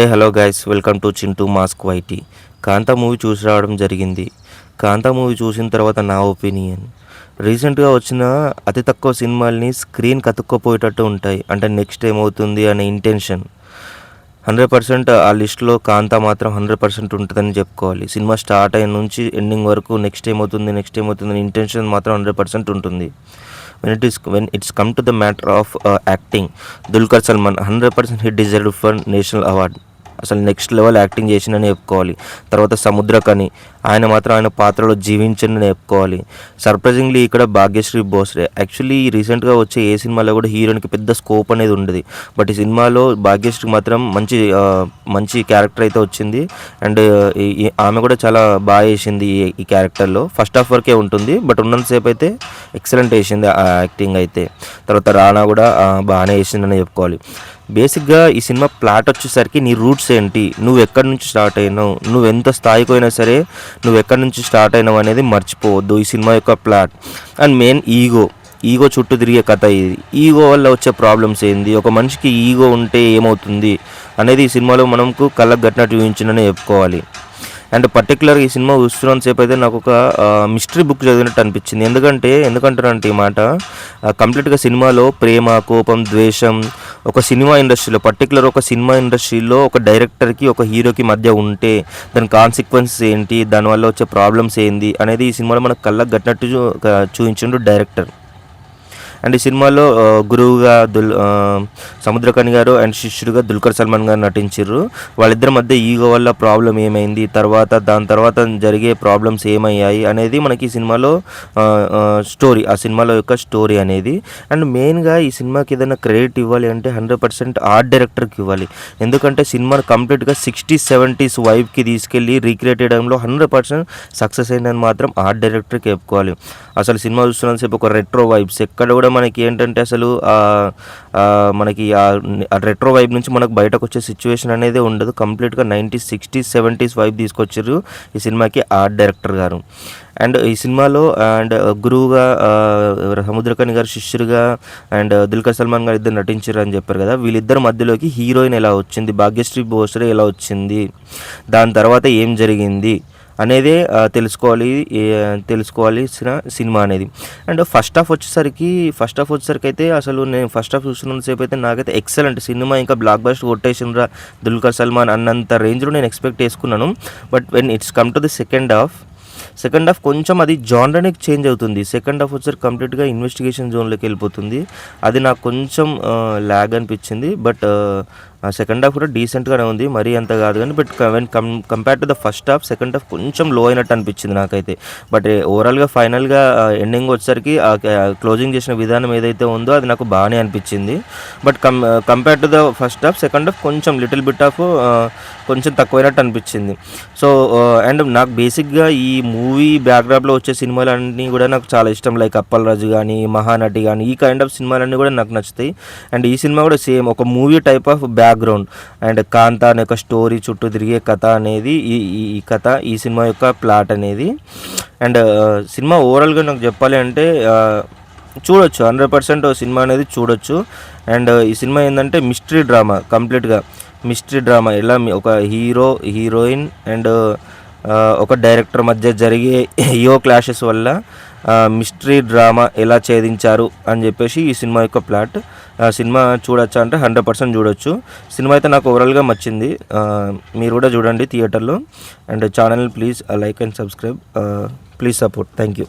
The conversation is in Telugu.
Hello guys, welcome to Chintu Mask YT. Kaantha movie చూసి రావడం జరిగింది. కాంతా మూవీ చూసిన తర్వాత నా ఒపీనియన్, రీసెంట్గా వచ్చిన అతి తక్కువ సినిమాల్ని స్క్రీన్కి అతుక్కోపోయేటట్టు ఉంటాయి. అంటే నెక్స్ట్ ఏమవుతుంది అనే ఇంటెన్షన్ 100% ఆ లిస్ట్లో కాంతా మాత్రం 100% ఉంటుందని చెప్పుకోవాలి. సినిమా స్టార్ట్ అయిన నుంచి ఎండింగ్ వరకు నెక్స్ట్ ఏమవుతుంది ఇంటెన్షన్ మాత్రం 100% ఉంటుంది. When it's come to the matter of acting, Dulquer Salmaan 100% he deserved for national award. అసలు నెక్స్ట్ లెవెల్ యాక్టింగ్ చేసిందని చెప్పుకోవాలి. తర్వాత సముద్రకని ఆయన మాత్రం ఆయన పాత్రలో జీవించని చెప్పుకోవాలి. సర్ప్రైజింగ్లీ ఇక్కడ భాగ్యశ్రీ భోస్లే. యాక్చువల్లీ రీసెంట్గా వచ్చే ఏ సినిమాలో కూడా హీరోయిన్కి పెద్ద స్కోప్ అనేది ఉండదు. బట్ ఈ సినిమాలో భాగ్యశ్రీ మాత్రం మంచి క్యారెక్టర్ అయితే వచ్చింది. అండ్ ఆమె కూడా చాలా బాగా చేసింది ఈ క్యారెక్టర్లో. ఫస్ట్ హాఫ్ వరకే ఉంటుంది, బట్ ఉన్నంతసేపు అయితే ఎక్సలెంట్ వేసింది ఆ యాక్టింగ్ అయితే. తర్వాత రానా కూడా బాగానే వేసిందని చెప్పుకోవాలి. బేసిక్గా ఈ సినిమా ప్లాట్ వచ్చేసరికి నీ రూట్స్ ఏంటి, నువ్వు ఎక్కడి నుంచి స్టార్ట్ అయినావు, నువ్వు ఎంత స్థాయికి అయినా సరే నువ్వు ఎక్కడి నుంచి స్టార్ట్ అయినావు అనేది మర్చిపోవద్దు. ఈ సినిమా యొక్క ప్లాట్ అండ్ మెయిన్ ఈగో చుట్టూ తిరిగే కథ ఇది. ఈగో వల్ల వచ్చే ప్రాబ్లమ్స్ ఏంది, ఒక మనిషికి ఈగో ఉంటే ఏమవుతుంది అనేది ఈ సినిమాలో మనకు కళ్ళకు గట్టినట్టు చూపించిందని చెప్పుకోవాలి. అండ్ పర్టికులర్గా ఈ సినిమా చూస్తున్నంతసేపు అయితే నాకు ఒక మిస్టరీ బుక్ చదివినట్టు అనిపించింది. ఎందుకంటారంటే ఈ మాట కంప్లీట్గా సినిమాలో ప్రేమ, కోపం, ద్వేషం ఒక సినిమా ఇండస్ట్రీలో ఒక డైరెక్టర్కి ఒక హీరోకి మధ్య ఉంటే దాని కాన్సిక్వెన్సెస్ ఏంటి, దానివల్ల వచ్చే ప్రాబ్లమ్స్ ఏంది అనేది ఈ సినిమాలో మనకు కళ్ళకు గట్టినట్టు చూపించిండు డైరెక్టర్. అండ్ ఈ సినిమాలో గురువుగా సముద్రకని గారు అండ్ శిష్యుడిగా దుల్కర్ సల్మాన్ గారు నటించారు. వాళ్ళిద్దరి మధ్య ఈగో వల్ల ప్రాబ్లం ఏమైంది, దాని తర్వాత జరిగే ప్రాబ్లమ్స్ ఏమయ్యాయి అనేది మనకి ఈ సినిమాలో స్టోరీ, ఆ సినిమాలో యొక్క స్టోరీ అనేది. అండ్ మెయిన్గా ఈ సినిమాకి ఏదైనా క్రెడిట్ ఇవ్వాలి అంటే 100% ఆర్ట్ డైరెక్టర్కి ఇవ్వాలి. ఎందుకంటే సినిమాను కంప్లీట్గా 60s-70s వైబ్కి తీసుకెళ్ళి రీక్రియేట్ చేయడంలో 100% సక్సెస్ అయిందని మాత్రం ఆర్ట్ డైరెక్టర్కి చెప్పుకోవాలి. అసలు సినిమా చూస్తున్నంతసేపు ఒక రెట్రో వైబ్స్ ఎక్కడ కూడా మనకి ఏంటంటే అసలు మనకి ఆ రెట్రో వైబ్ నుంచి మనకు బయటకు వచ్చే సిచ్యువేషన్ అనేది ఉండదు. కంప్లీట్గా 90s, 60s, 70s వైబ్ తీసుకొచ్చారు ఈ సినిమాకి ఆర్ట్ డైరెక్టర్ గారు. అండ్ ఈ సినిమాలో అండ్ గురువుగా సముద్రకని గారు, శిష్యుడిగా అండ్ దుల్కర్ సల్మాన్ గారు ఇద్దరు నటించారు అని చెప్పారు కదా. వీళ్ళిద్దరి మధ్యలోకి హీరోయిన్ ఎలా వచ్చింది, భాగ్యశ్రీ భోస్లే ఎలా వచ్చింది, దాని తర్వాత ఏం జరిగింది అనేదే తెలుసుకోవాల్సిన సినిమా అనేది. అండ్ ఫస్ట్ హాఫ్ వచ్చేసరికి అయితే అసలు నేను ఫస్ట్ హాఫ్ చూస్తున్నంతసేపు అయితే నాకైతే ఎక్సలెంట్ సినిమా, ఇంకా బ్లాక్ బస్టర్ కొట్టేసినరా దుల్కర్ సల్మాన్ అన్నంత రేంజ్లో నేను ఎక్స్పెక్ట్ చేసుకున్నాను. But when it's come to the second half కొంచెం అది జానర్నే చేంజ్ అవుతుంది. సెకండ్ హాఫ్ వచ్చేసరికి కంప్లీట్గా ఇన్వెస్టిగేషన్ జోన్లోకి వెళ్ళిపోతుంది. అది నాకు కొంచెం ల్యాగ్ అనిపించింది. బట్ సెకండ్ హాఫ్ కూడా డీసెంట్గానే ఉంది, మరీ అంత కాదు కానీ. But when compare to the first half, second half కొంచెం లో అయినట్టు అనిపించింది నాకైతే. బట్ ఓవరాల్గా ఫైనల్గా ఎండింగ్ వచ్చేసరికి క్లోజింగ్ చేసిన విధానం ఏదైతే ఉందో అది నాకు బాగానే అనిపించింది. But compare to the first half, second half కొంచెం లిటిల్ బిట్ ఆఫ్ కొంచెం తక్కువైనట్టు అనిపించింది. సో అండ్ నాకు బేసిక్గా ఈ మూవీ బ్యాక్డ్రాప్లో వచ్చే సినిమాలన్నీ కూడా నాకు చాలా ఇష్టం. లైక్ అప్పల్ రాజు కానీ, మహానటి కానీ, ఈ కైండ్ ఆఫ్ సినిమాలన్నీ కూడా నాకు నచ్చుతాయి. అండ్ ఈ సినిమా కూడా సేమ్ ఒక movie type of background and Kantha అనే ఒక స్టోరీ చుట్టూ తిరిగే కథ అనేది ఈ సినిమా యొక్క ప్లాట్ అనేది. అండ్ సినిమా ఓవరాల్గా నాకు చెప్పాలి అంటే చూడొచ్చు, 100% సినిమా అనేది చూడొచ్చు. అండ్ ఈ సినిమా ఏంటంటే కంప్లీట్గా మిస్టరీ డ్రామా. ఎలా ఒక హీరోయిన్ అండ్ ఒక డైరెక్టర్ మధ్య జరిగే ఈగో క్లాషెస్ వల్ల మిస్టరీ డ్రామా ఎలా ఛేదించారు అని చెప్పేసి ఈ సినిమా యొక్క ప్లాట్. సినిమా చూడొచ్చా అంటే 100% చూడొచ్చు. సినిమా అయితే నాకు ఓవరాల్గా నచ్చింది. మీరు కూడా చూడండి థియేటర్లో. And channel please like and subscribe, please support. Thank you.